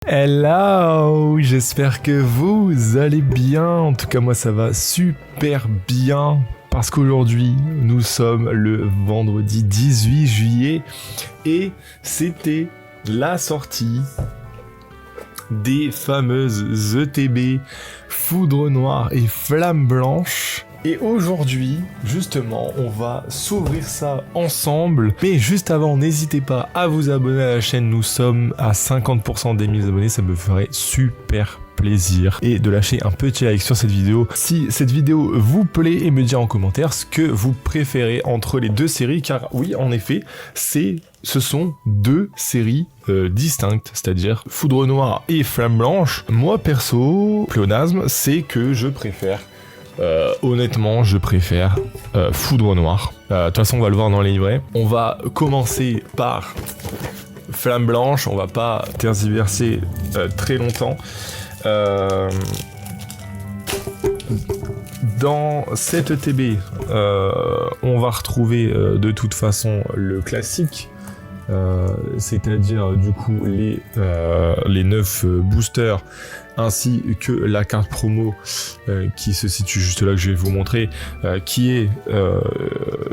Hello, j'espère que vous allez bien. En tout cas, moi ça va super bien parce qu'aujourd'hui nous sommes le vendredi 18 juillet et c'était la sortie des fameuses ETB Foudre Noire et Flamme Blanche. Et aujourd'hui, justement, on va s'ouvrir ça ensemble. Mais juste avant, n'hésitez pas à vous abonner à la chaîne. Nous sommes à 50% des 1000 abonnés. Ça me ferait super plaisir. Et de lâcher un petit like sur cette vidéo si cette vidéo vous plaît et me dire en commentaire ce que vous préférez entre les deux séries. Car oui, en effet, ce sont deux séries distinctes, c'est-à-dire Foudre Noire et Flamme Blanche. Moi, perso, pléonasme, c'est que je préfère... honnêtement, je préfère Foudre Noire. De toute façon, on va le voir dans les livrets. On va commencer par Flamme Blanche. On va pas tergiverser très longtemps. Dans cette ETB, on va retrouver de toute façon le classique. C'est-à-dire du coup les 9 boosters ainsi que la carte promo qui se situe juste là que je vais vous montrer, qui est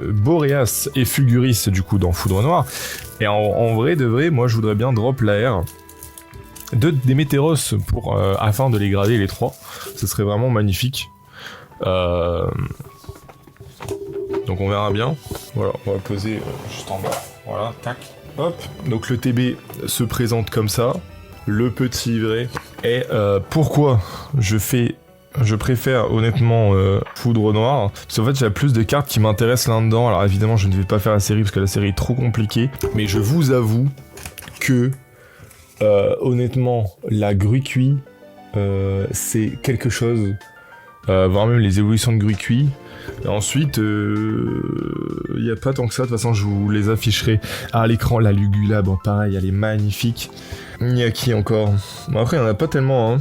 Boreas et Fulguris du coup dans Foudre Noire. Et en vrai de vrai, moi je voudrais bien drop l'AR des Météros pour afin de les grader les 3. Ce serait vraiment magnifique. Donc on verra bien. Voilà, on va poser juste en bas. Voilà, tac. Hop, donc le TB se présente comme ça, le petit livret, et pourquoi je préfère honnêtement Foudre Noire, parce qu'en fait il y a plus de cartes qui m'intéressent là-dedans. Alors évidemment je ne vais pas faire la série parce que la série est trop compliquée, mais je vous avoue que honnêtement la Gruicui c'est quelque chose, voire même les évolutions de Gruicui. Ensuite, il n'y a pas tant que ça, de toute façon je vous les afficherai à l'écran. La Lugula, bon pareil, elle est magnifique. Il y a qui encore? Bon, après il n'y en a pas tellement hein,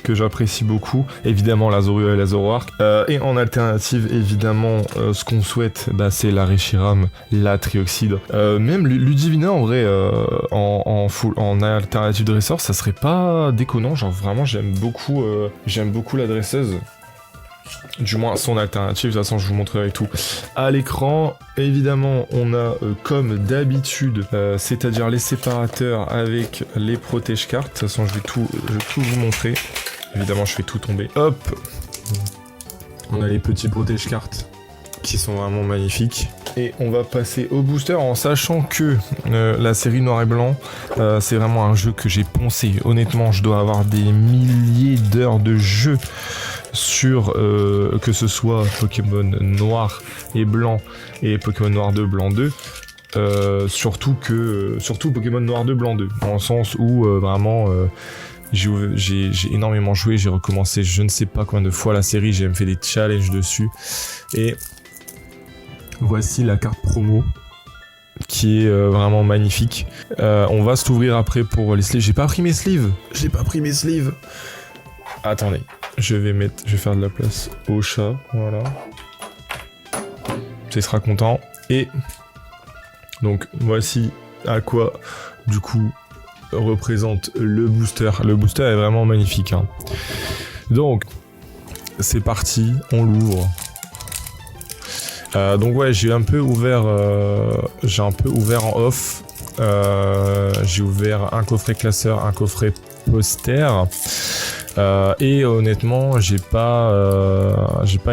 que j'apprécie beaucoup. Évidemment la Zorua et la Zoroark. Et en alternative, évidemment, ce qu'on souhaite, bah, c'est la Reshiram, la Trioxide. Même Ludivina en vrai, en alternative dresseur, ça serait pas déconnant. Genre vraiment j'aime beaucoup la dresseuse. Du moins son alternative, de toute façon je vous montrerai tout à l'écran. Évidemment on a comme d'habitude, c'est-à-dire les séparateurs avec les protège cartes. De toute façon je vais tout vous montrer. Évidemment je fais tout tomber. Hop, on a les petits protège cartes qui sont vraiment magnifiques. Et on va passer au booster en sachant que la série Noir et Blanc, c'est vraiment un jeu que j'ai poncé. Honnêtement je dois avoir des milliers d'heures de jeu sur que ce soit Pokémon Noir et Blanc et Pokémon Noir 2, Blanc 2, surtout Pokémon Noir 2, Blanc 2, dans le sens où vraiment j'ai énormément joué, j'ai recommencé je ne sais pas combien de fois la série, j'ai même fait des challenges dessus, et voici la carte promo qui est vraiment magnifique. On va s'ouvrir après pour les sleeves. J'ai pas pris mes sleeves. Attendez, je vais faire de la place au chat, voilà. Il sera content. Et donc voici à quoi du coup représente le booster. Le booster est vraiment magnifique hein. Donc c'est parti, on l'ouvre. Donc ouais, j'ai un peu ouvert en off. J'ai ouvert un coffret classeur, un coffret poster. Et honnêtement, j'ai pas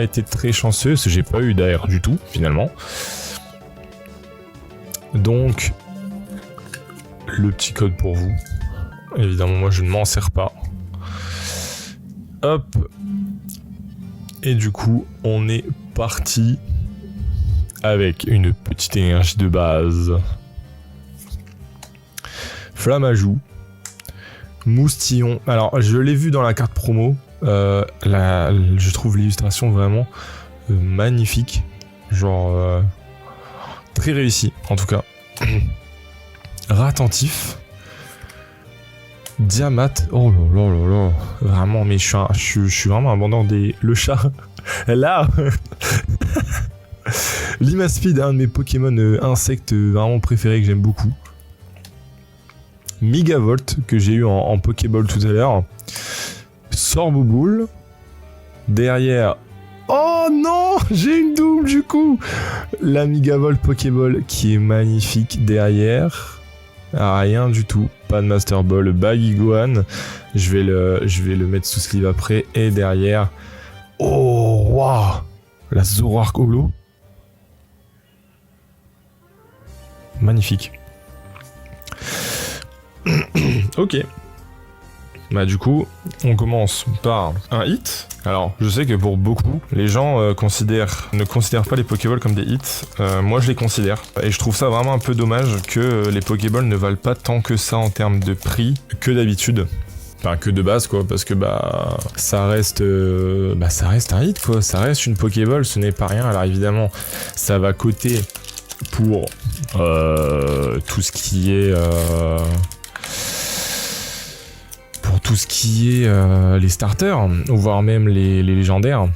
été très chanceux, parce que j'ai pas eu d'AR du tout finalement. Donc, le petit code pour vous. Évidemment, moi je ne m'en sers pas. Hop. Et du coup, on est parti avec une petite énergie de base. Flammajou. Moustillon. Alors, je l'ai vu dans la carte promo. Je trouve l'illustration vraiment magnifique. Genre, très réussi, en tout cas. Ratentif. Diamat. Oh là là là là. Vraiment, mais je suis vraiment un bandant des... Le chat. Là. Limaspeed, un de mes Pokémon insectes vraiment préférés que j'aime beaucoup. Megavolt que j'ai eu en Pokéball tout à l'heure. Sorbouboule. Derrière... Oh non, j'ai une double du coup. La Megavolt Pokéball qui est magnifique derrière. Rien du tout, pas de Master Ball. Baguiguan, je vais le mettre sous sleeve après. Et derrière... Oh, waouh, la Zoroark Holo. Magnifique. Ok. Bah du coup, on commence par un hit. Alors, je sais que pour beaucoup, les gens ne considèrent pas les Pokéballs comme des hits. Moi, je les considère. Et je trouve ça vraiment un peu dommage que les Pokéballs ne valent pas tant que ça en termes de prix que d'habitude. Enfin, que de base, quoi, parce que ça reste un hit, quoi. Ça reste une Pokéball, ce n'est pas rien. Alors évidemment, ça va coter pour tout ce qui est... tout ce qui est les starters, ou voire même les légendaires,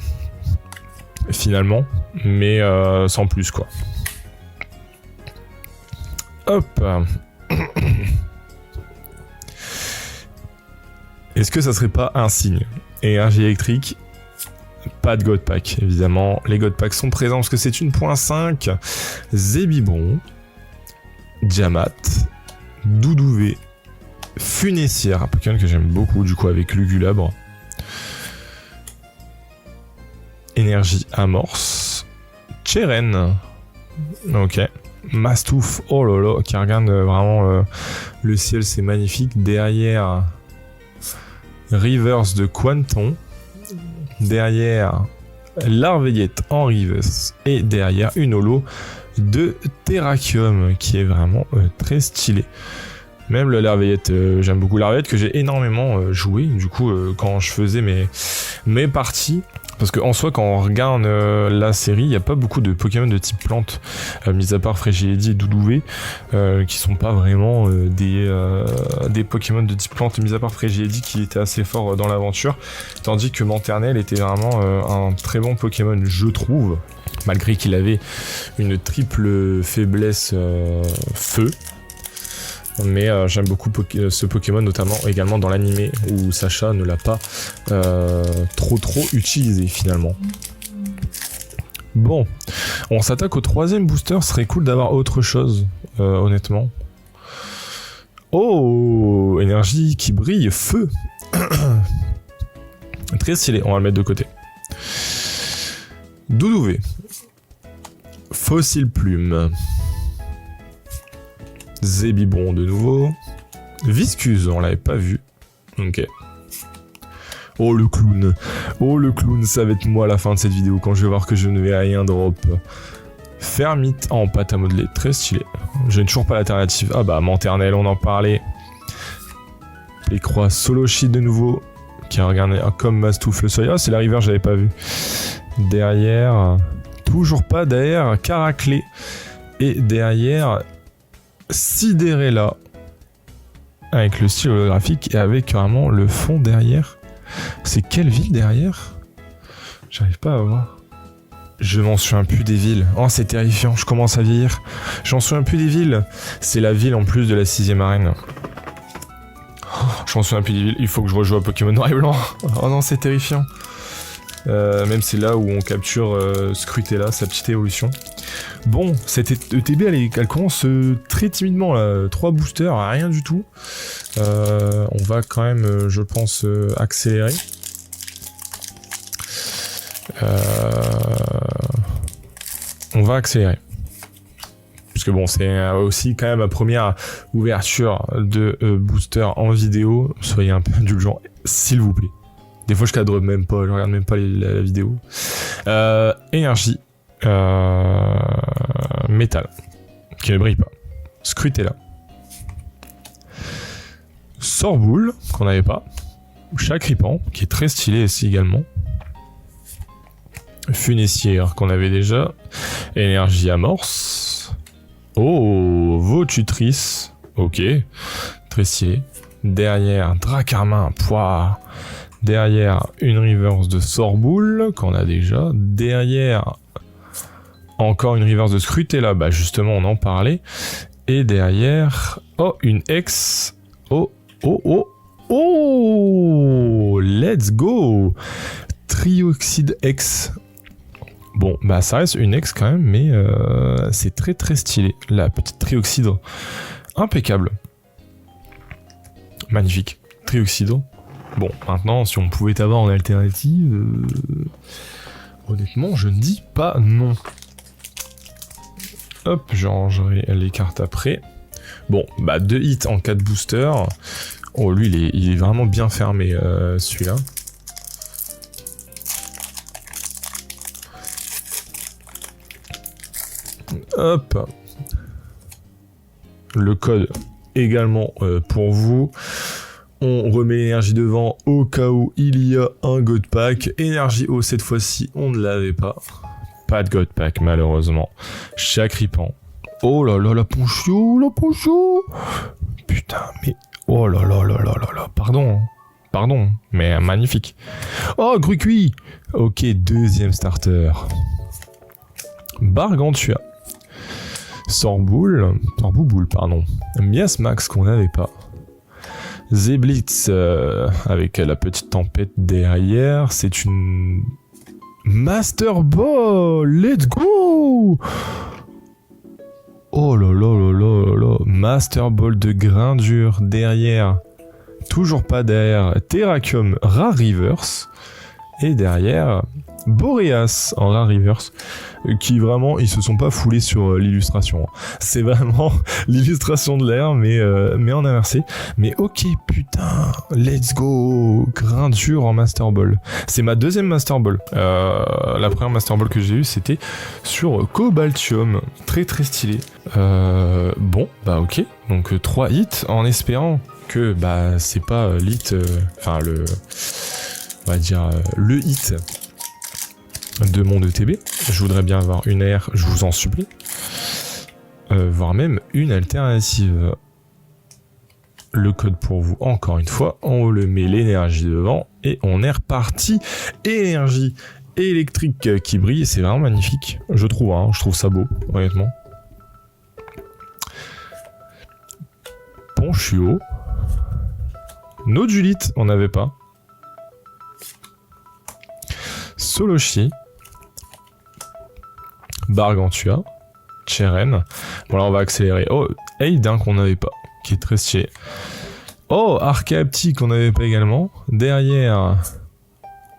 finalement, mais sans plus, quoi. Hop. Est-ce que ça serait pas un signe? Énergie électrique, pas de God Pack, évidemment. Les God Packs sont présents parce que c'est une .5. Zébibron, Diamat, Doudouvé, Funessière, un Pokémon que j'aime beaucoup du coup avec Lugulabre. Énergie Amorce. Cheren. Ok. Mastouf. Oh là là, qui regarde vraiment le ciel, c'est magnifique. Derrière, Rivers de Quanton. Derrière, Larveillette en Rivers. Et derrière, une holo de Terrakium qui est vraiment très stylé. Même le Larveillette, j'aime beaucoup Larveillette que j'ai énormément joué du coup quand je faisais mes parties. Parce qu'en soi, quand on regarde la série, il n'y a pas beaucoup de Pokémon de type plante, mis à part Frégiledy et Doudouvé, qui sont pas vraiment des Pokémon de type plante, mis à part Frégiledy qui était assez fort dans l'aventure. Tandis que Manternel était vraiment un très bon Pokémon, je trouve, malgré qu'il avait une triple faiblesse feu. Mais j'aime beaucoup ce Pokémon, notamment également dans l'animé où Sacha ne l'a pas trop utilisé finalement. Bon, on s'attaque au troisième booster, ce serait cool d'avoir autre chose, honnêtement. Oh, énergie qui brille, feu. Très stylé, on va le mettre de côté. Doudouvé. Fossile Plume. Zébibron de nouveau. Viscuse, on l'avait pas vu. Ok. Oh le clown. Oh le clown, ça va être moi à la fin de cette vidéo quand je vais voir que je ne vais rien drop. Fermite en pâte à modeler, très stylé. Je n'ai toujours pas l'alternative. Ah bah Manternel, on en parlait. Les croix Soloshi de nouveau. Qui a regardé comme Mastouf le soleil. Ah c'est la rivière, j'avais pas vu. Derrière. Toujours pas derrière. Caraclé. Et derrière. Sidérella avec le style holographique et avec vraiment le fond derrière. C'est quelle ville derrière? J'arrive pas à voir. Je m'en souviens plus des villes. Oh c'est terrifiant, je commence à vieillir. Je m'en souviens plus des villes. C'est la ville en plus de la 6ème arène. Oh, je m'en souviens plus des villes. Il faut que je rejoue à Pokémon Noir et Blanc. Oh non c'est terrifiant. Même c'est là où on capture Scrutella, sa petite évolution. Bon, cette ETB elle commence très timidement là, 3 boosters, rien du tout. On va quand même, je pense, accélérer. On va accélérer. Parce que bon, c'est aussi quand même ma première ouverture de booster en vidéo. Soyez un peu indulgents, s'il vous plaît. Des fois je cadre même pas, je regarde même pas la vidéo. Énergie. Métal. Qui ne brille pas. Scrutella. Sorboule, qu'on n'avait pas. Chacripan, qui est très stylé ici également. Funessière, qu'on avait déjà. Énergie Amorce. Oh, Votutrice. Ok. Très stylé. Derrière, Dracarmin. Pouah. Derrière, une reverse de Sorboule, qu'on a déjà. Derrière, encore une reverse de Scrutella, bah justement, on en parlait. Et derrière, oh, une ex. Oh, oh, oh, oh, let's go. Trioxyde X. Bon, bah ça reste une X quand même, mais c'est très très stylé. La petite trioxyde, impeccable. Magnifique. Trioxyde. Bon, maintenant, si on pouvait avoir en alternative, honnêtement, je ne dis pas non. Hop, je rangerai les cartes après. Bon, bah 2 hits en 4 boosters. Oh, lui, il est vraiment bien fermé, celui-là. Hop. Le code également pour vous. On remet l'énergie devant au cas où il y a un God Pack. Énergie haut, cette fois-ci, on ne l'avait pas. Pas de God Pack, malheureusement. Chacripan. Oh là là, la Ponchio, la Ponchio. Putain, mais... Oh là là là là là là, pardon. Pardon, mais magnifique. Oh, Grucui. Ok, deuxième starter. Bargantua. Sorboule, pardon. Miasmax qu'on n'avait pas. Zeblitz avec la petite tempête derrière. C'est une Master Ball. Let's go. Oh là là là là là. Master Ball de grain dur derrière. Toujours pas derrière. Terrakium Rare Reverse. Et derrière, Boreas en Rare Reverse, qui vraiment, ils se sont pas foulés sur l'illustration. C'est vraiment l'illustration de l'air, mais en inversé. Mais ok, putain, let's go, grain dur en Master Ball. C'est ma deuxième Master Ball. La première Master Ball que j'ai eue, c'était sur Cobaltium. Très très stylé. Bon, bah ok, donc 3 hits en espérant que bah c'est pas l'hit, enfin on va dire le hit de mon ETB. Je voudrais bien avoir une air, je vous en supplie. Voire même une alternative. Le code pour vous, encore une fois. On le met l'énergie devant et on est reparti. Énergie électrique qui brille, c'est vraiment magnifique. Je trouve, hein, je trouve ça beau, honnêtement. Ponchio. Nodulite, on n'avait pas. Solochi, Bargantua, Cheren. Bon là on va accélérer. Oh, Aiden qu'on n'avait pas, qui est très stylé. Oh, Archaepti qu'on n'avait pas également. Derrière,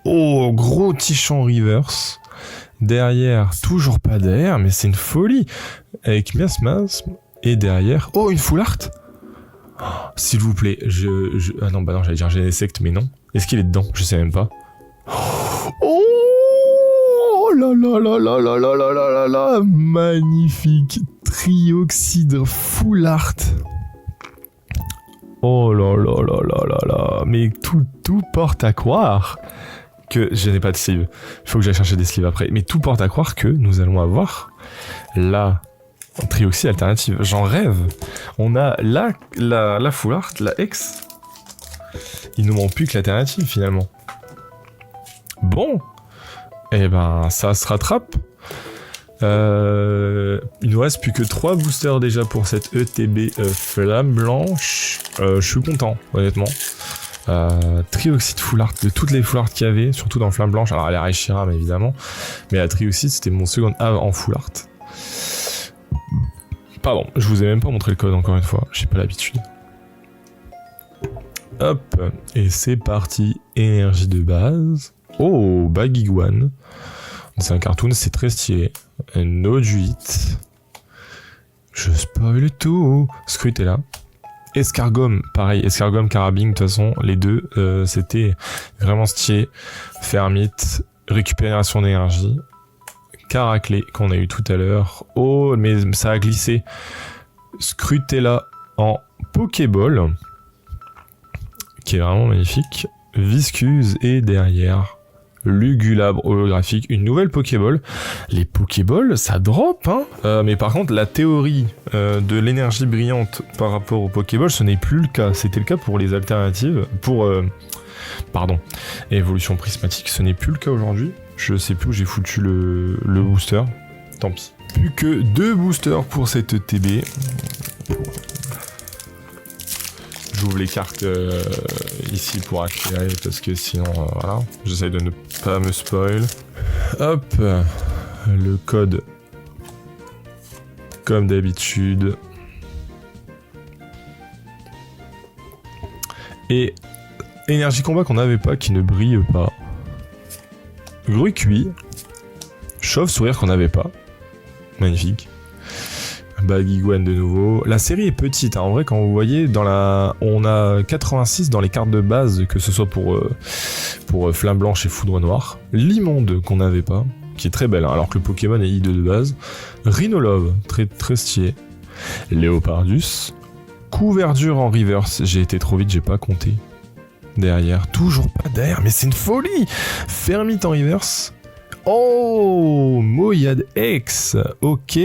oh, gros Tichon Reverse. Derrière, toujours pas d'air, mais c'est une folie. Avec Miasmasme. Et derrière, oh, une Full Art. Oh, s'il vous plaît, ah non, bah non, j'allais dire Genesect, mais non. Est-ce qu'il est dedans? Je sais même pas. Oh là là là là là là là là là là, magnifique Trioxyde Full Art. Oh là là là là là là, mais tout porte à croire que je n'ai pas de sleeve. Il faut que j'aille chercher des sleeves après, mais tout porte à croire que nous allons avoir la Trioxyde alternative. J'en rêve. On a la Full Art, la X. Il nous manque plus que l'alternative finalement. Bon, et ben ça se rattrape. Il nous reste plus que 3 boosters déjà pour cette ETB Flamme Blanche. Je suis content, honnêtement. Trioxyde Full Art, de toutes les Full Art qu'il y avait, surtout dans Flamme Blanche. Alors, elle a Reshiram évidemment, mais la Trioxyde c'était mon second A en Full Art. Pardon, je vous ai même pas montré le code encore une fois, j'ai pas l'habitude. Hop, et c'est parti. Énergie de base. Oh, Bagiguan. C'est un cartoon, c'est très stylé. Nodulite. Je spoil tout. Scrutella. Escargom, pareil. Escargom, Carabine, de toute façon, les deux, c'était vraiment stylé. Fermite, récupération d'énergie. Caraclé, qu'on a eu tout à l'heure. Oh, mais ça a glissé. Scrutella en Pokéball. Qui est vraiment magnifique. Viscuse et derrière Lugulabre holographique, une nouvelle Pokéball. Les Pokéballs, ça drop, hein. Mais par contre, la théorie de l'énergie brillante par rapport aux Pokéballs, ce n'est plus le cas. C'était le cas pour les alternatives, pour évolution prismatique, ce n'est plus le cas aujourd'hui. Je sais plus où j'ai foutu le booster. Tant pis. Plus que 2 boosters pour cette ETB. J'ouvre les cartes ici pour accélérer parce que sinon, voilà. J'essaye de ne pas me spoil. Hop, le code comme d'habitude. Et énergie combat qu'on n'avait pas, qui ne brille pas. Gruy cuit. Chauve-sourire qu'on n'avait pas. Magnifique. Bagigouane de nouveau. La série est petite, hein. En vrai, quand vous voyez, on a 86 dans les cartes de base, que ce soit pour Flamme Blanche et Foudre Noire. L'immonde qu'on n'avait pas, qui est très belle, hein, alors que le Pokémon est I2 de base. Rhinolove, très, très stylé. Léopardus. Couverture en reverse. J'ai été trop vite, j'ai pas compté. Derrière, toujours pas derrière, mais c'est une folie. Fermite en reverse. Oh, Moyade X. Ok.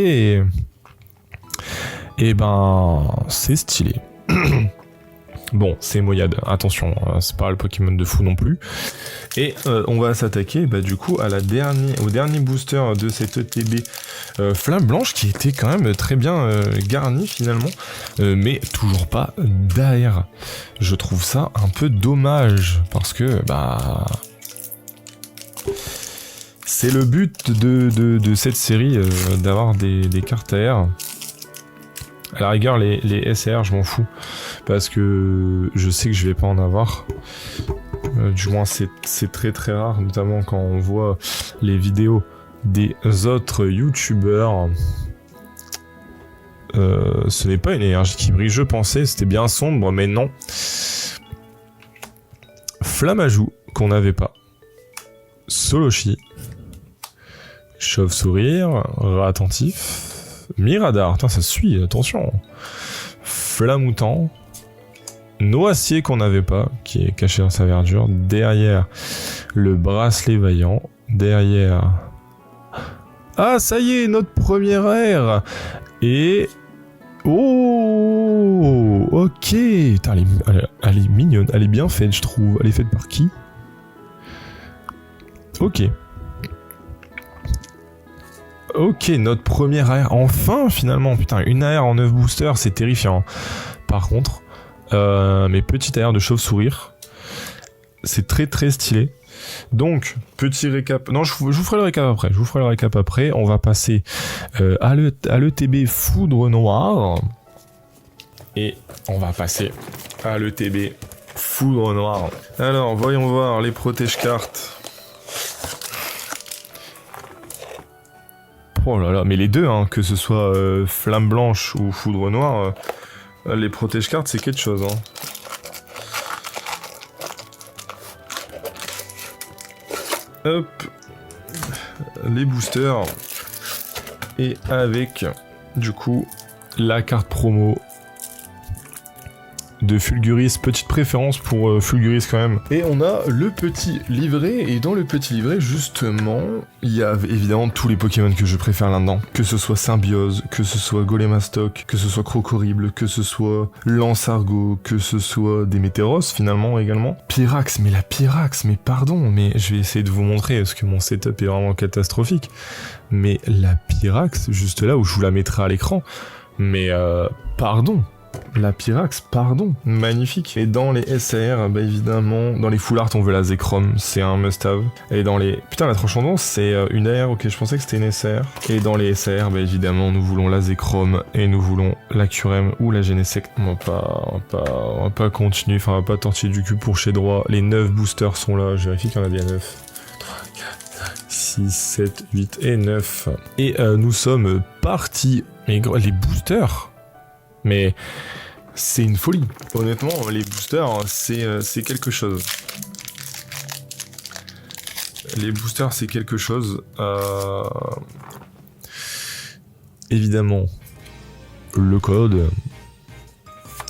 Et ben, c'est stylé. Bon, c'est Moyade, attention, c'est pas le Pokémon de fou non plus. Et on va s'attaquer du coup à au dernier booster de cette ETB Flamme Blanche, qui était quand même très bien garni finalement, mais toujours pas d'AR. Je trouve ça un peu dommage, parce que c'est le but de cette série, d'avoir des cartes AR. À la rigueur, les SR, je m'en fous, parce que je sais que je vais pas en avoir. Du moins, c'est très très rare, notamment quand on voit les vidéos des autres youtubeurs. Ce n'est pas une énergie qui brille, je pensais, c'était bien sombre, mais non. Flamme-à-joue, qu'on n'avait pas. Solochi. Chauve-sourire, rat attentif. Miradar, putain, ça suit, attention. Flamoutant. Noacier qu'on n'avait pas, qui est caché dans sa verdure. Derrière, le bracelet vaillant. Derrière... Ah, ça y est, notre première ère. Et... Oh, ok. Putain, elle est mignonne, elle est bien faite, je trouve. Elle est faite par qui? Ok. Ok, notre première AR, enfin finalement, putain, une AR en 9 boosters, c'est terrifiant. Par contre, mes petites AR de chauve-sourire, c'est très très stylé. Donc, petit récap, non, je vous ferai le récap après, on va passer à l'ETB Foudre Noire, et on va passer à l'ETB Foudre Noire. Alors, voyons voir les protège-cartes. Oh là là, mais les deux, hein, que ce soit Flamme Blanche ou Foudre Noire, les protège-cartes, c'est quelque chose. Hein. Hop, les boosters, et avec, du coup, la carte promo de Fulguris, petite préférence pour Fulguris quand même. Et on a le petit livret, et dans le petit livret, justement, il y a évidemment tous les Pokémon que je préfère là-dedans. Que ce soit Symbiose, que ce soit Golémastoc, que ce soit Crocorible, que ce soit Lance-Argot, que ce soit des Météros finalement également. Pyrax, mais la Pyrax, mais pardon, mais je vais essayer de vous montrer, parce que mon setup est vraiment catastrophique. Mais la Pyrax, juste là où je vous la mettrai à l'écran, mais pardon. La Pyrax, pardon, magnifique. Et dans les SR, évidemment, dans les full art, on veut la Zekrom, c'est un must-have. Et dans les... Putain, la transcendance, c'est une AR, ok, je pensais que c'était une SR. Et dans les SR, évidemment, nous voulons la Zekrom, et nous voulons la Curem ou la Genesect. On va pas continuer, enfin, on va pas tortiller du cul pour chez droit. Les 9 boosters sont là, je vérifie qu'il y en a bien 9. 6, 7, 8 et 9. Et nous sommes partis. Mais gros, les boosters, mais c'est une folie. Honnêtement, les boosters, c'est quelque chose. Les boosters, c'est quelque chose. Évidemment, le code.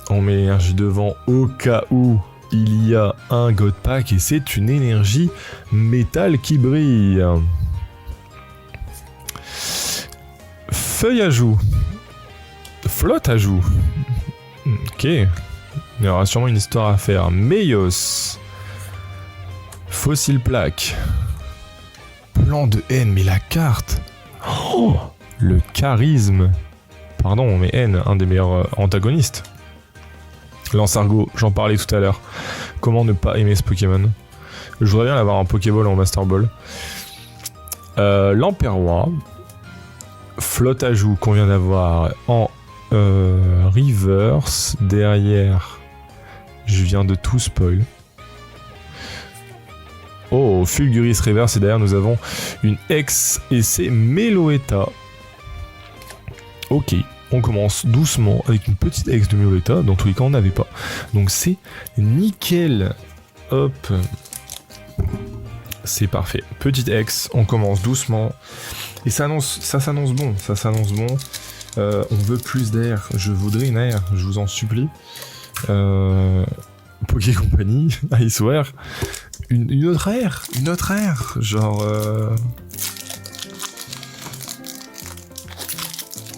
On met l'énergie devant au cas où il y a un God Pack, et c'est une énergie métal qui brille. Feuille à joue. Flotte à joue. Ok. Il y aura sûrement une histoire à faire. Meios. Fossile plaque. Plan de haine, mais la carte. Oh, le charisme. Pardon, mais haine, un des meilleurs antagonistes. Lancergo, j'en parlais tout à l'heure. Comment ne pas aimer ce Pokémon? Je voudrais bien l'avoir en Pokéball ou en Master Ball. Lamperrois. Flotte à joue qu'on vient d'avoir en reverse. Derrière, je viens de tout spoil. Oh, Fulguris reverse. Et derrière, nous avons une X et c'est Meloetta. Ok. On commence doucement avec une petite ex de Meloetta. Dans tous les cas, on n'avait pas. Donc c'est nickel. Hop. C'est parfait. Petite ex. On commence doucement. Et ça s'annonce bon. Ça s'annonce bon. On veut plus d'air. Je voudrais une air. Je vous en supplie. Poké Company. Iceware. Une autre air. Une autre air. Genre...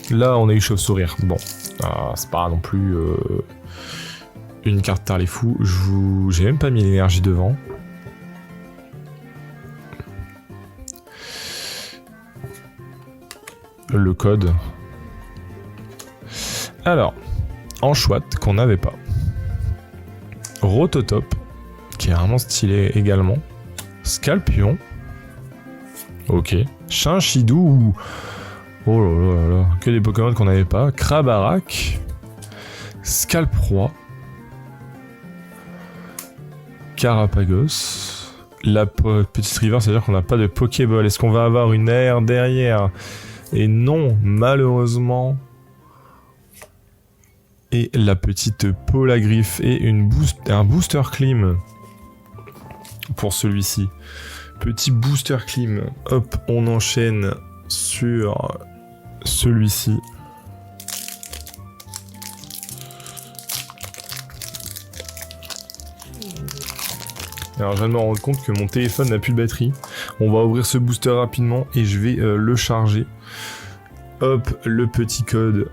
Là, on a eu Chauve-Sourire. Bon, c'est pas non plus une carte tard les fous. J'ai même pas mis l'énergie devant. Le code. Alors, Enchouette, qu'on n'avait pas. Rototop, qui est vraiment stylé également. Scalpion. Ok. Chinchidou. Oh là là là là, que des Pokémon qu'on n'avait pas. Krabarak, Scalproie, Carapagos, la petite river, c'est-à-dire qu'on n'a pas de Pokéball. Est-ce qu'on va avoir une aire derrière? Et non, malheureusement. Et la petite Polagriffe et un Booster Clim pour celui-ci. Petit Booster Clim. Hop, on enchaîne sur... celui-ci. Alors je viens de me rendre compte que mon téléphone n'a plus de batterie. On va ouvrir ce booster rapidement et je vais le charger. Hop, le petit code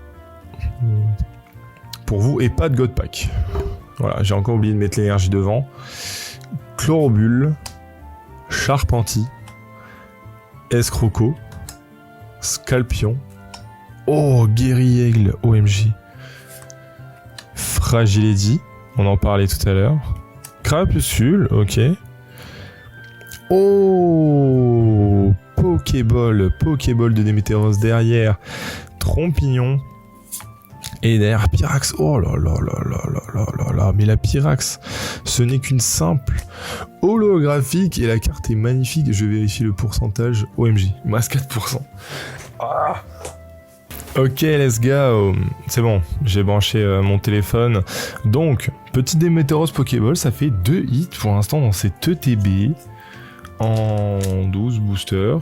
pour vous et pas de God Pack. Voilà, j'ai encore oublié de mettre l'énergie devant. Chlorobule, Charpentier, Escroco, Scalpion. Oh, Guerriègle, OMG. Fragility, on en parlait tout à l'heure. Crapuscule, ok. Oh, Pokéball de Démétéros derrière. Trompignon. Et derrière Pyrax. Oh là là là là là là là là. Mais la Pyrax, ce n'est qu'une simple holographique et la carte est magnifique. Je vérifie le pourcentage. OMG, il me reste 4%. Ah. Ok, let's go. C'est bon, j'ai branché mon téléphone. Donc, petit Démétéros Pokéball, ça fait 2 hits pour l'instant dans cette ETB. En 12 boosters.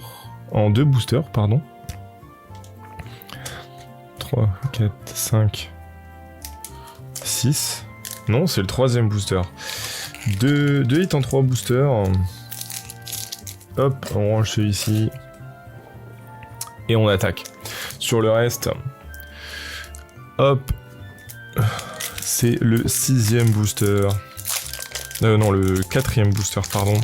En 2 boosters, pardon. 3, 4, 5, 6. Non, c'est le 3e booster. 2 hits en 3 boosters. Hop, on range celui-ci. Et on attaque. Sur le reste, hop, c'est le 6e booster. Non, le 4e booster, pardon.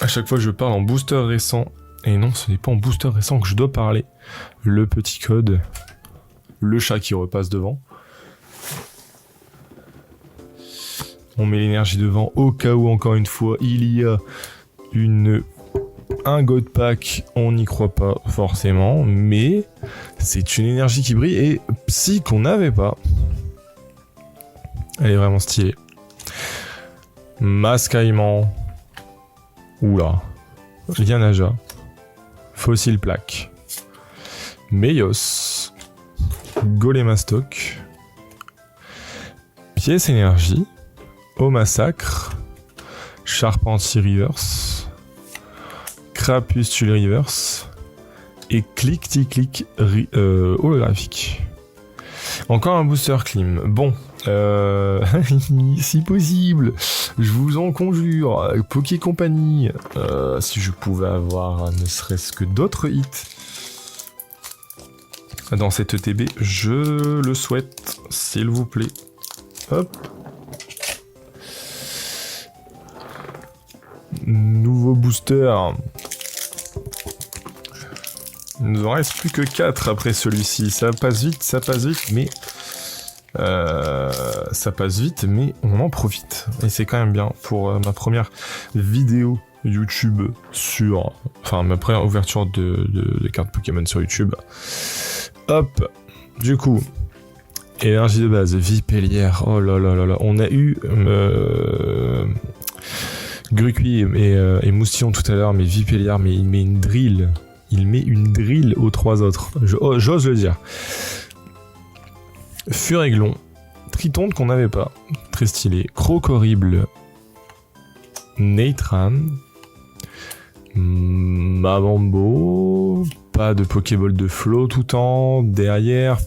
À chaque fois, je parle en booster récent. Et non, ce n'est pas en booster récent que je dois parler. Le petit code. Le chat qui repasse devant. On met l'énergie devant au cas où, encore une fois, il y a un God Pack, on n'y croit pas forcément, mais c'est une énergie qui brille et Psy qu'on n'avait pas. Elle est vraiment stylée. Mascaillement. Oula. Lianaja. Fossile Plaque. Meios. Golémastoc. Pièce énergie. Au massacre. Charpentier Reverse. Crapuscule Reverse. Et Click holographique. Encore un booster clim. Bon. Si possible, je vous en conjure, Poké Company, si je pouvais avoir ne serait-ce que d'autres hits dans cette ETB, je le souhaite, s'il vous plaît. Hop. Nouveau booster. Il nous en reste plus que 4 après celui-ci. Ça passe vite, mais Ça passe vite, mais on en profite. Et c'est quand même bien pour ma première vidéo YouTube sur... Enfin, ma première ouverture de cartes Pokémon sur YouTube. Hop, du coup, énergie de base, Vipellière, oh là là là là, on a eu Gruqui et Moustillon tout à l'heure, mais Vipellière, mais il met une drill. Il met une drill aux 3 autres. J'ose le dire. Furéglon, Tritonde qu'on n'avait pas, très stylé. Crocorible, Neitran, Mabambo, pas de Pokéball de flow tout le temps, derrière,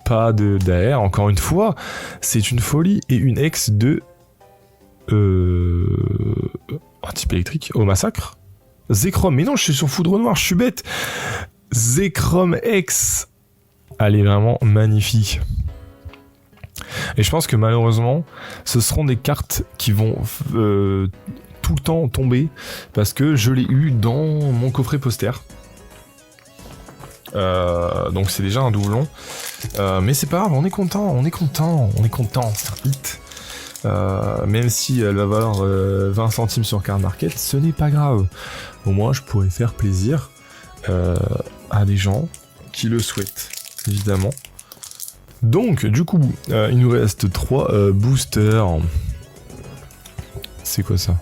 pas d'air, encore une fois, c'est une folie, et une ex de... un type électrique, au massacre. Zekrom, mais non, je suis sur Foudre Noire, je suis bête. Zekrom X, elle est vraiment magnifique. Et je pense que malheureusement, ce seront des cartes qui vont tout le temps tomber, parce que je l'ai eu dans mon coffret poster. Donc c'est déjà un doublon. Mais c'est pas grave, on est content, c'est un hit. Même si elle va valoir 20 centimes sur Card Market, ce n'est pas grave. Au moins, je pourrais faire plaisir à des gens qui le souhaitent, évidemment. Donc, du coup, il nous reste 3 boosters. C'est quoi ça?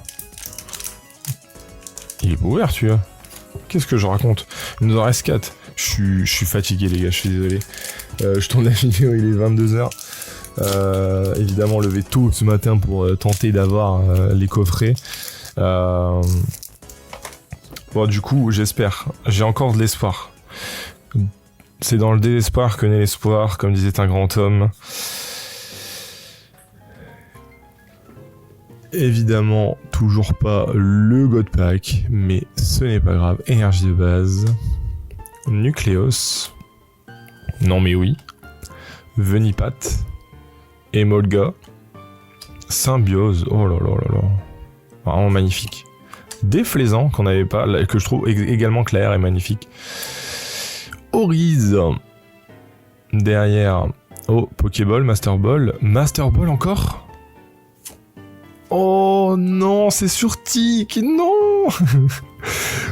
Il est pas ouvert, tu vois. Qu'est-ce que je raconte? Il nous en reste 4. Je suis fatigué, les gars, je suis désolé. Je tourne la vidéo, il est 22h. Évidemment levé tôt ce matin pour tenter d'avoir les coffrets. Bon, du coup, j'espère. J'ai encore de l'espoir. C'est dans le désespoir que naît l'espoir, comme disait un grand homme. Évidemment, toujours pas le God Pack, mais ce n'est pas grave. Énergie de base. Nucléos. Non mais oui. Venipat. Emolga, Symbiose, oh là là là là, vraiment magnifique. Déflaisant qu'on n'avait pas, que je trouve également clair et magnifique. Oriz, derrière, oh, Pokéball, Master Ball encore. Oh non, c'est sur Tic, non.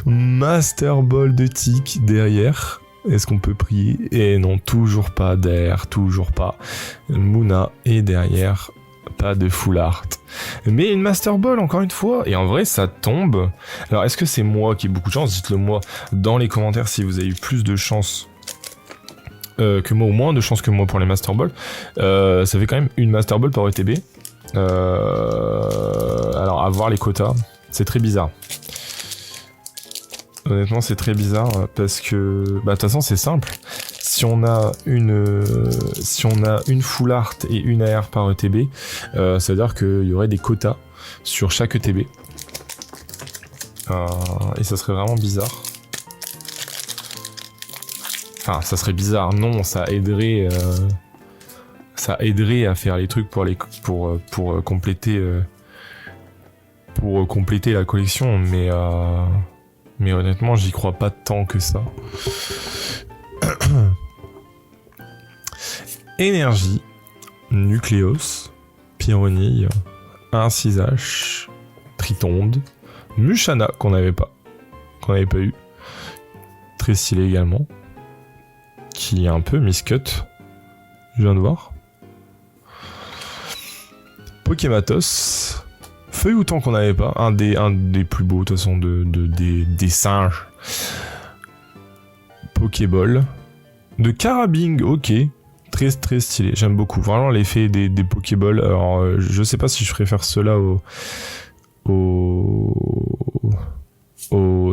Master Ball de Tic derrière. Est-ce qu'on peut prier? Et non, toujours pas d'air, toujours pas. Mouna, et derrière, pas de full art. Mais une Master Ball, encore une fois. Et en vrai, ça tombe. Alors, est-ce que c'est moi qui ai beaucoup de chance? Dites-le moi dans les commentaires si vous avez eu plus de chance que moi, ou moins de chance que moi pour les Master Ball. Ça fait quand même une Master Ball par ETB. Alors, à voir les quotas, c'est très bizarre. Honnêtement, c'est très bizarre parce que, bah, de toute façon, c'est simple. Si on a une full art et une AR par ETB, ça veut dire qu'il y aurait des quotas sur chaque ETB. Et ça serait vraiment bizarre. Enfin, ça serait bizarre. Non, ça aiderait à faire les trucs pour compléter la collection, mais honnêtement, j'y crois pas tant que ça. Énergie, Nucléos, Pyronille, Incisage, Tritonde, Mushana qu'on n'avait pas eu, très stylé également, qui est un peu miscut, je viens de voir. Pokématos, Feuillouton qu'on n'avait pas, un des plus beaux de toute façon des singes. Pokéball. De Carabing, ok. Très très stylé, j'aime beaucoup. Vraiment l'effet des Pokéballs. Alors je sais pas si je préfère ceux-là au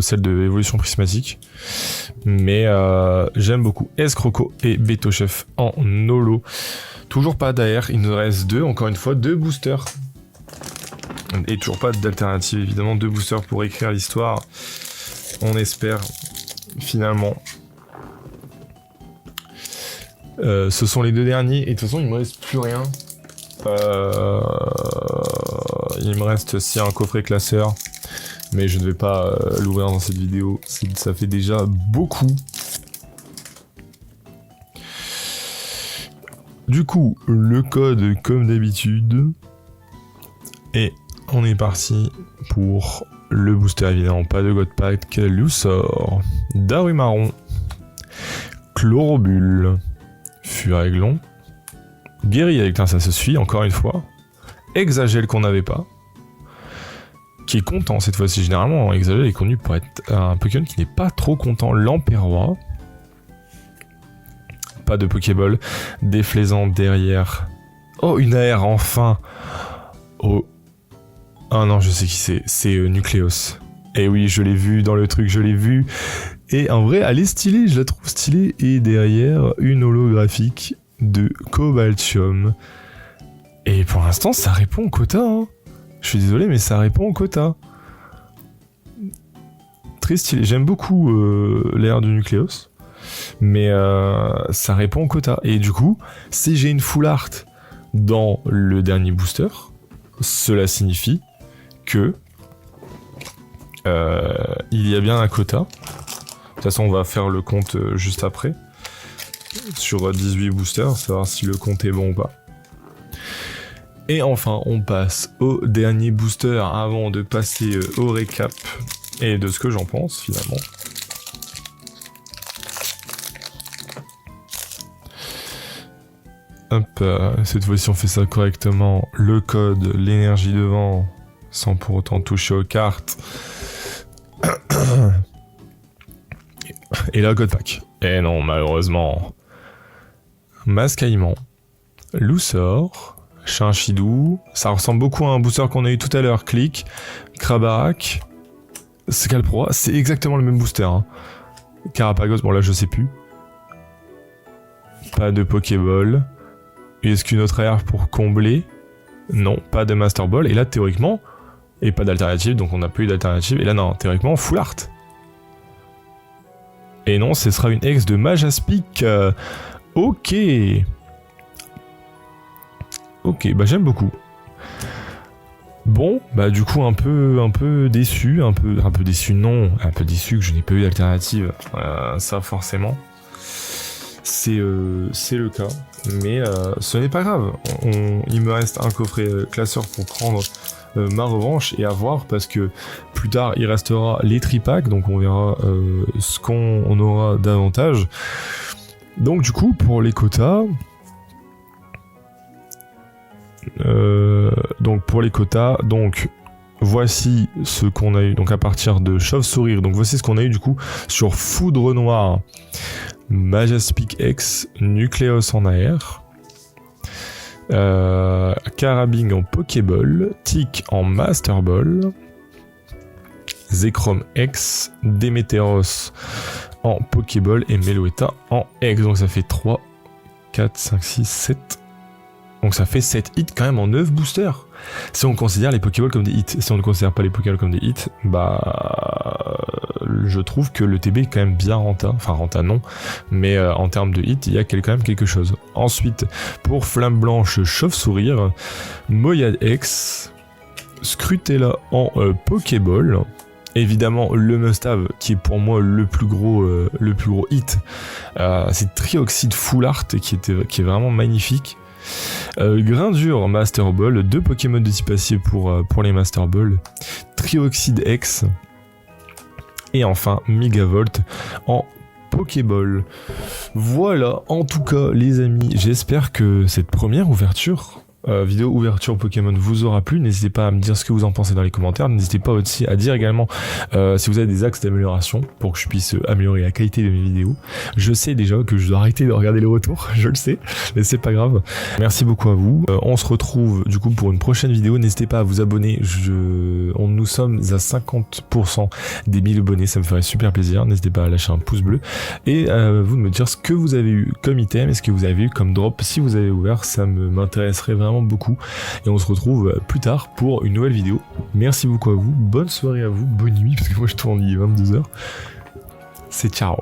celle de évolution prismatique. Mais j'aime beaucoup. Escroco et Betochef en holo. Toujours pas d'AR, il nous reste 2, encore une fois, 2 boosters. Et toujours pas d'alternative, évidemment, 2 boosters pour écrire l'histoire. On espère, finalement. Ce sont les 2 derniers, et de toute façon, il me reste plus rien. Il me reste aussi un coffret classeur, mais je ne vais pas l'ouvrir dans cette vidéo, ça fait déjà beaucoup. Du coup, le code comme d'habitude. Et on est parti pour le booster, évidemment. Pas de God Pack, Lussor, Darumarron, Chlorobule, Furaiglon, Guerrier avec ça se suit, encore une fois. Exagel qu'on n'avait pas. Qui est content cette fois-ci. Généralement, Exagel est connu pour être un Pokémon qui n'est pas trop content. Lamperrois. Pas de Pokéball. Déflaisant derrière. Oh, une AR, enfin. Oh. Ah non, je sais qui c'est. C'est Nucleos. Et oui, je l'ai vu dans le truc, je l'ai vu. Et en vrai, elle est stylée, je la trouve stylée. Et derrière, une holographique de Cobaltium. Et pour l'instant, ça répond au quota, hein. Je suis désolé, mais ça répond au quota. Très stylé. J'aime beaucoup l'air du Nucleos. Mais ça répond au quota. Et du coup, si j'ai une full art dans le dernier booster, cela signifie que il y a bien un quota. De toute façon, on va faire le compte juste après. Sur 18 boosters, savoir si le compte est bon ou pas. Et enfin, on passe au dernier booster avant de passer au récap et de ce que j'en pense finalement. Hop, cette fois-ci on fait ça correctement. Le code, l'énergie devant, sans pour autant toucher aux cartes. Et là, God Pack. Et non, malheureusement. Mascaillement. Lussor. Chinchidou, ça ressemble beaucoup à un booster qu'on a eu tout à l'heure. Click, Krabarak, Scalproa, c'est exactement le même booster. Hein. Carapagos, bon là je sais plus. Pas de Pokéball. Est-ce qu'une autre AR pour combler? Non, pas de Master Ball. Et là théoriquement, et pas d'alternative, donc on n'a plus d'alternative. Et là non, théoriquement full art. Et non, ce sera une ex de Majaspic. Ok. Ok, bah j'aime beaucoup. Bon, bah du coup un peu déçu, un peu déçu non, un peu déçu que je n'ai pas eu d'alternative. Ça forcément, c'est le cas, mais ce n'est pas grave. Il me reste un coffret classeur pour prendre ma revanche et à voir parce que plus tard il restera les tripacks, donc on verra ce qu'on aura davantage. Donc du coup pour les quotas. Donc pour les quotas, donc voici ce qu'on a eu donc à partir de Chauve-Sourire. Donc voici ce qu'on a eu du coup sur Foudre Noire, Majaspic X, Nucleos en AR, Carabing en Pokéball, Tic en Master Ball, Zekrom X, Déméteros en Pokéball et Meloetta en X. Donc ça fait 3, 4, 5, 6, 7. Donc ça fait 7 hits quand même en 9 boosters. Si on considère les Pokéballs comme des hits. Si on ne considère pas les Pokéballs comme des hits, bah je trouve que le TB est quand même bien renta. Enfin renta non, mais en termes de hits, il y a quand même quelque chose. Ensuite, pour Flamme Blanche, Chauve-Sourire, Moyade X, Scrutella en Pokéball. Évidemment le must-have qui est pour moi le plus gros hit. C'est Trioxide Full Art qui est vraiment magnifique. Grindure Master Ball, 2 Pokémon de type acier pour les Master Ball, Trioxide X et enfin Megavolt en Pokéball. Voilà, en tout cas les amis, j'espère que cette première ouverture vidéo ouverture Pokémon vous aura plu. N'hésitez pas à me dire ce que vous en pensez dans les commentaires. N'hésitez pas aussi à dire également si vous avez des axes d'amélioration pour que je puisse améliorer la qualité de mes vidéos. Je sais déjà que je dois arrêter de regarder les retours, je le sais, mais c'est pas grave. Merci beaucoup à vous. On se retrouve du coup pour une prochaine vidéo. N'hésitez pas à vous abonner. Nous sommes à 50% des 1000 abonnés, ça me ferait super plaisir. N'hésitez pas à lâcher un pouce bleu et vous de me dire ce que vous avez eu comme item et ce que vous avez eu comme drop. Si vous avez ouvert, ça m'intéresserait vraiment beaucoup et on se retrouve plus tard pour une nouvelle vidéo. Merci beaucoup à vous, bonne soirée à vous, bonne nuit parce que moi je tourne il est 22h. C'est ciao.